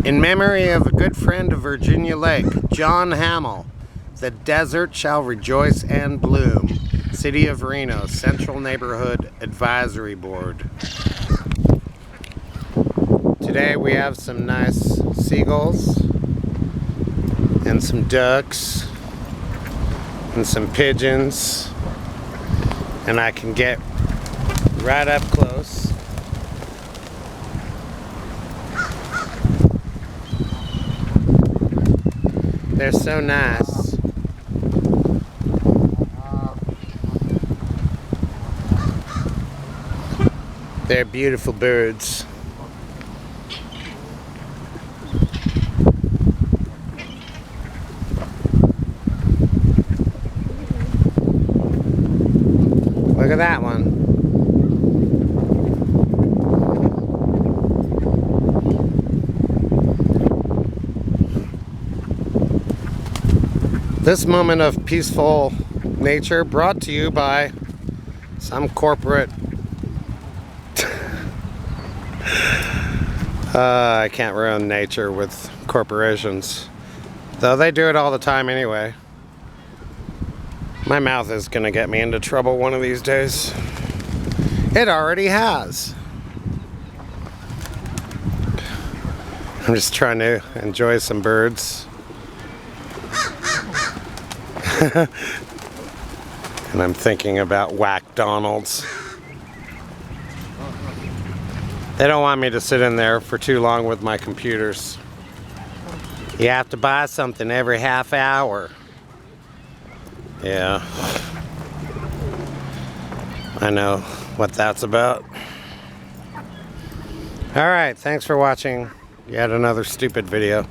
In memory of a good friend of Virginia Lake, John Hamill, the desert shall rejoice and bloom. City of Reno, Central Neighborhood Advisory Board. Today we have some nice seagulls and some ducks and some pigeons, and I can get right up close. They're so nice. They're beautiful birds. Look at that one. This moment of peaceful nature brought to you by some corporate I can't ruin nature with corporations, though they do it all the time anyway. My mouth is gonna get me into trouble one of these days. It already has. I'm just trying to enjoy some birds. And I'm thinking about Whack Donalds. They don't want me to sit in there for too long with my computers. You have to buy something every half hour. Yeah. I know what that's about. Alright, thanks for watching yet another stupid video.